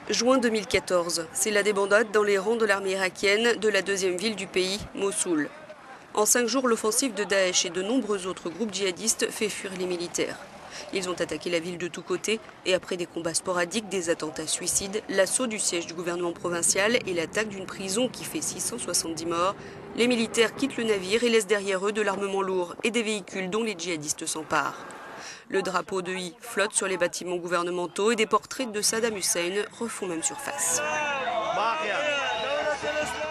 Juin 2014, c'est la débandade dans les rangs de l'armée irakienne de la deuxième ville du pays, Mossoul. En 5 jours, l'offensive de Daesh et de nombreux autres groupes djihadistes fait fuir les militaires. Ils ont attaqué la ville de tous côtés et après des combats sporadiques, des attentats suicides, l'assaut du siège du gouvernement provincial et l'attaque d'une prison qui fait 670 morts, les militaires quittent le navire et laissent derrière eux de l'armement lourd et des véhicules dont les djihadistes s'emparent. Le drapeau de I flotte sur les bâtiments gouvernementaux et des portraits de Saddam Hussein refont même surface.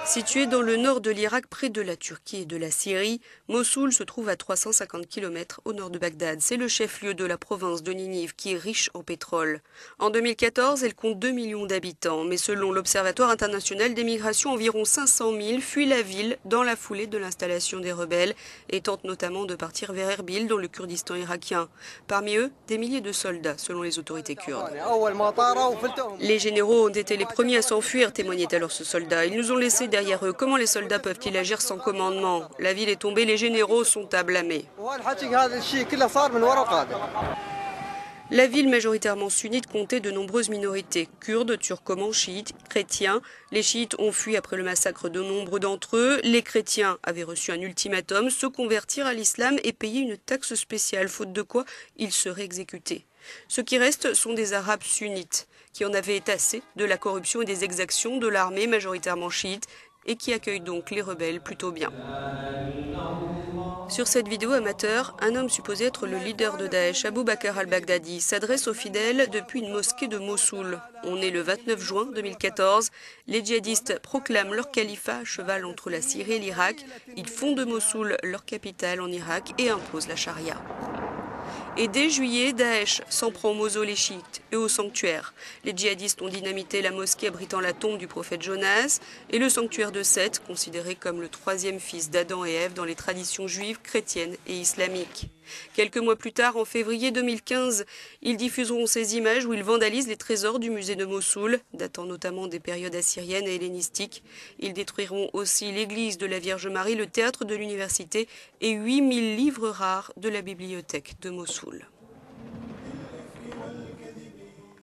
Situé dans le nord de l'Irak, près de la Turquie et de la Syrie, Mossoul se trouve à 350 km au nord de Bagdad. C'est le chef-lieu de la province de Ninive qui est riche en pétrole. En 2014, elle compte 2 millions d'habitants, mais selon l'Observatoire international des migrations, environ 500 000 fuient la ville dans la foulée de l'installation des rebelles et tentent notamment de partir vers Erbil dans le Kurdistan irakien. Parmi eux, des milliers de soldats, selon les autorités kurdes. Les généraux ont été les premiers à s'enfuir, témoignait alors ce soldat. Ils nous ont laissés derrière eux. Comment les soldats peuvent-ils agir sans commandement? La ville est tombée, les généraux sont à blâmer. La ville majoritairement sunnite comptait de nombreuses minorités, kurdes, turcomans, chiites, chrétiens. Les chiites ont fui après le massacre de nombre d'entre eux. Les chrétiens avaient reçu un ultimatum, se convertir à l'islam et payer une taxe spéciale, faute de quoi ils seraient exécutés. Ceux qui restent sont des arabes sunnites, qui en avaient assez de la corruption et des exactions de l'armée majoritairement chiite et qui accueillent donc les rebelles plutôt bien. Sur cette vidéo amateur, un homme supposé être le leader de Daesh, Abou Bakr al-Baghdadi, s'adresse aux fidèles depuis une mosquée de Mossoul. On est le 29 juin 2014. Les djihadistes proclament leur califat à cheval entre la Syrie et l'Irak. Ils font de Mossoul leur capitale en Irak et imposent la charia. Et dès juillet, Daesh s'en prend aux mausolées chiites et aux sanctuaires. Les djihadistes ont dynamité la mosquée abritant la tombe du prophète Jonas et le sanctuaire de Seth, considéré comme le troisième fils d'Adam et Ève dans les traditions juives, chrétiennes et islamiques. Quelques mois plus tard, en février 2015, ils diffuseront ces images où ils vandalisent les trésors du musée de Mossoul, datant notamment des périodes assyriennes et hellénistiques. Ils détruiront aussi l'église de la Vierge Marie, le théâtre de l'université et 8000 livres rares de la bibliothèque de Mossoul.